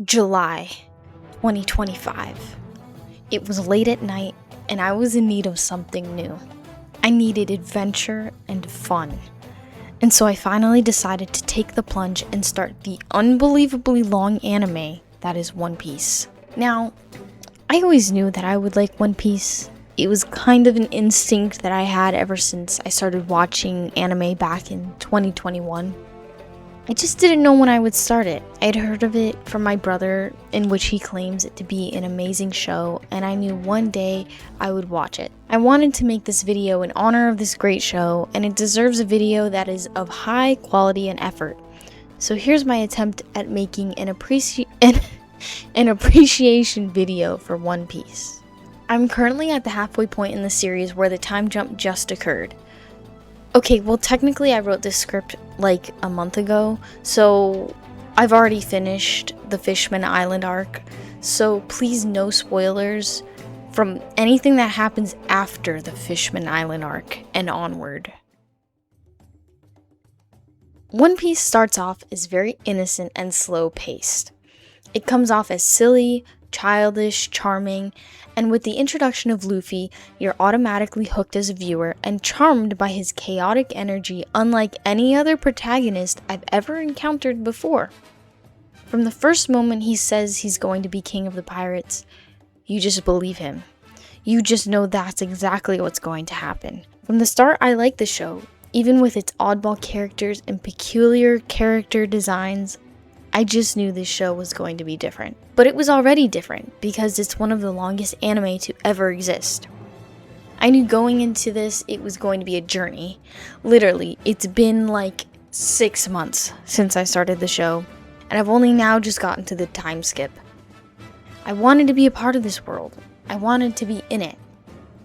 July 2025. It was late at night and I was in need of something new. I needed adventure and fun. And so I finally decided to take the plunge and start the unbelievably long anime that is One Piece. Now, I always knew that I would like One Piece. It was kind of an instinct that I had ever since I started watching anime back in 2021. I just didn't know when I would start it. I had heard of it from my brother, in which he claims it to be an amazing show, and I knew one day I would watch it. I wanted to make this video in honor of this great show, and it deserves a video that is of high quality and effort. So here's my attempt at making an appreciation video for One Piece. I'm currently at the halfway point in the series where the time jump just occurred. Okay, well technically I wrote this script like a month ago, so I've already finished the Fishman Island arc, so please no spoilers from anything that happens after the Fishman Island arc and onward. One Piece starts off as very innocent and slow-paced. It comes off as silly, childish, charming, and with the introduction of Luffy, you're automatically hooked as a viewer and charmed by his chaotic energy unlike any other protagonist I've ever encountered before. From the first moment he says he's going to be king of the pirates, you just believe him. You just know that's exactly what's going to happen. From the start, I like the show. Even with its oddball characters and peculiar character designs, I just knew this show was going to be different. But it was already different because it's one of the longest anime to ever exist. I knew going into this it was going to be a journey. Literally, it's been like 6 months since I started the show, and I've only now just gotten to the time skip. I wanted to be a part of this world. I wanted to be in it.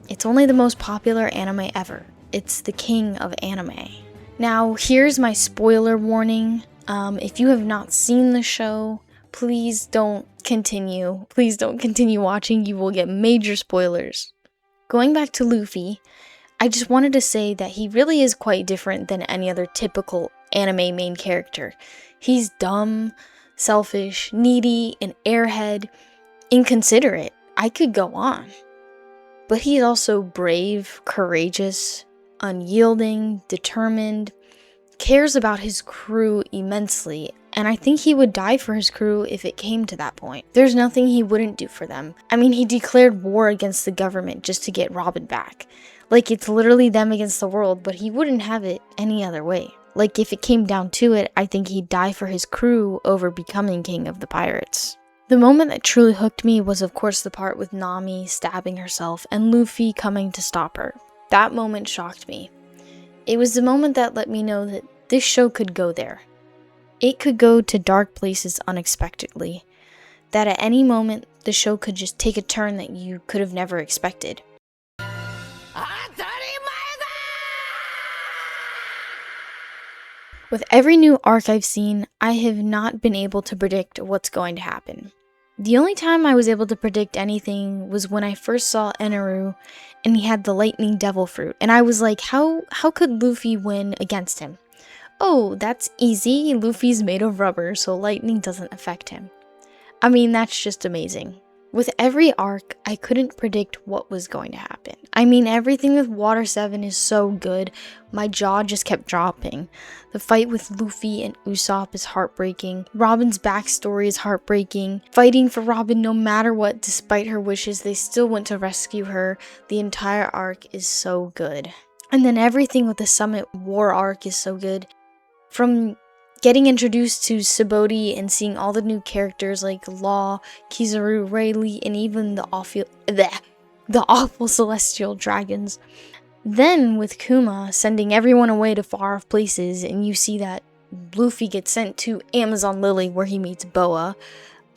It's only the most popular anime ever. It's the king of anime. Now, here's my spoiler warning. If you have not seen the show, please don't continue. Please don't continue watching. You will get major spoilers. Going back to Luffy, I just wanted to say that he really is quite different than any other typical anime main character. He's dumb, selfish, needy, an airhead, inconsiderate. I could go on. But he's also brave, courageous, unyielding, determined, cares about his crew immensely, and I think he would die for his crew if it came to that point. There's nothing he wouldn't do for them. I mean, he declared war against the government just to get Robin back. Like, it's literally them against the world, but he wouldn't have it any other way. Like, if it came down to it, I think he'd die for his crew over becoming king of the pirates. The moment that truly hooked me was, of course, the part with Nami stabbing herself and Luffy coming to stop her. That moment shocked me. It was the moment that let me know that this show could go there. It could go to dark places unexpectedly. That at any moment, the show could just take a turn that you could have never expected. With every new arc I've seen, I have not been able to predict what's going to happen. The only time I was able to predict anything was when I first saw Eneru and he had the lightning devil fruit, and I was like, how could Luffy win against him? Oh, that's easy. Luffy's made of rubber, so lightning doesn't affect him. I mean, that's just amazing. With every arc, I couldn't predict what was going to happen. I mean, everything with Water 7 is so good, my jaw just kept dropping. The fight with Luffy and Usopp is heartbreaking. Robin's backstory is heartbreaking. Fighting for Robin no matter what, despite her wishes, they still went to rescue her. The entire arc is so good. And then everything with the Summit War arc is so good. From getting introduced to Sabaody and seeing all the new characters like Law, Kizaru, Rayleigh, and even the awful celestial dragons. Then with Kuma sending everyone away to far off places, and you see that Luffy gets sent to Amazon Lily where he meets Boa,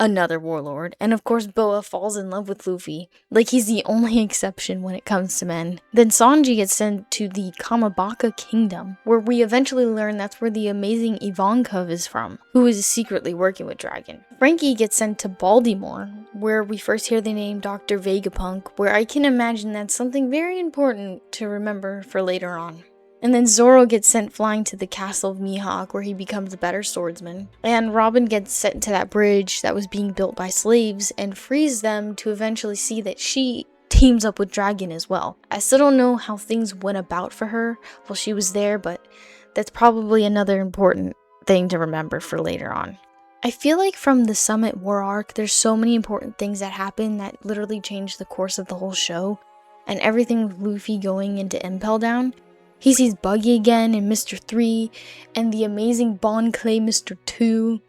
another warlord, and of course Boa falls in love with Luffy, like he's the only exception when it comes to men. Then Sanji gets sent to the Kamabaka Kingdom, where we eventually learn that's where the amazing Ivankov is from, who is secretly working with Dragon. Frankie gets sent to Baltimore, where we first hear the name Dr. Vegapunk, where I can imagine that's something very important to remember for later on. And then Zoro gets sent flying to the castle of Mihawk, where he becomes a better swordsman. And Robin gets sent to that bridge that was being built by slaves and frees them to eventually see that she teams up with Dragon as well. I still don't know how things went about for her while she was there, but that's probably another important thing to remember for later on. I feel like from the Summit War arc, there's so many important things that happen that literally change the course of the whole show. And everything with Luffy going into Impel Down. He sees Buggy again and Mr. 3, and the amazing Bon Clay Mr. 2.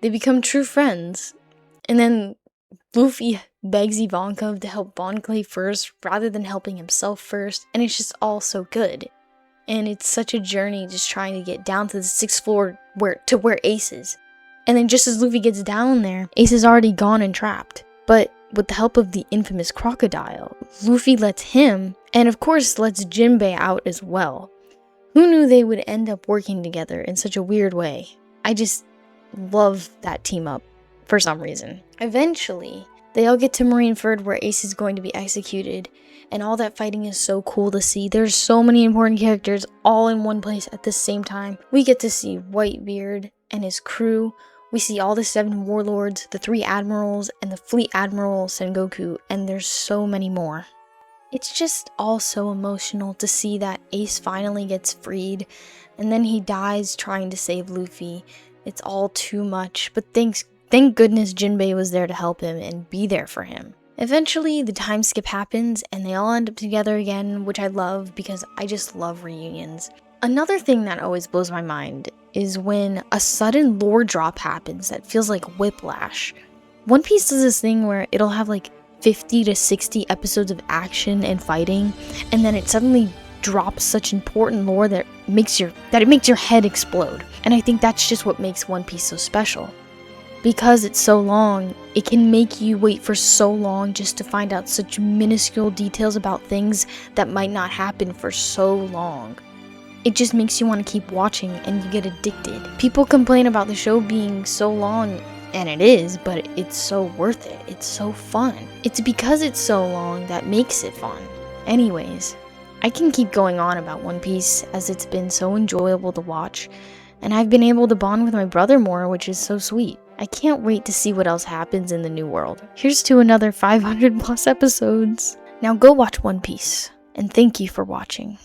They become true friends. And then Luffy begs Ivankov to help Bon Clay first, rather than helping himself first, and it's just all so good. And it's such a journey just trying to get down to the 6th floor where Ace is. And then just as Luffy gets down there, Ace is already gone and trapped. But with the help of the infamous crocodile, Luffy lets him, and of course lets Jinbei out as well. Who knew they would end up working together in such a weird way? I just love that team up for some reason. Eventually, they all get to Marineford where Ace is going to be executed, and all that fighting is so cool to see. There's so many important characters all in one place at the same time. We get to see Whitebeard and his crew. We see all the 7 warlords, the 3 admirals, and the fleet admiral Sengoku, and there's so many more. It's just all so emotional to see that Ace finally gets freed, and then he dies trying to save Luffy. It's all too much, but thank goodness Jinbei was there to help him and be there for him. Eventually, the time skip happens, and they all end up together again, which I love because I just love reunions. Another thing that always blows my mind is when a sudden lore drop happens that feels like whiplash. One Piece does this thing where it'll have like 50 to 60 episodes of action and fighting, and then it suddenly drops such important lore that it makes your head explode. And I think that's just what makes One Piece so special. Because it's so long, it can make you wait for so long just to find out such minuscule details about things that might not happen for so long. It just makes you want to keep watching and you get addicted. People complain about the show being so long, and it is, but it's so worth it. It's so fun. It's because it's so long that makes it fun. Anyways, I can keep going on about One Piece as it's been so enjoyable to watch, and I've been able to bond with my brother more, which is so sweet. I can't wait to see what else happens in the new world. Here's to another 500 plus episodes. Now go watch One Piece, and thank you for watching.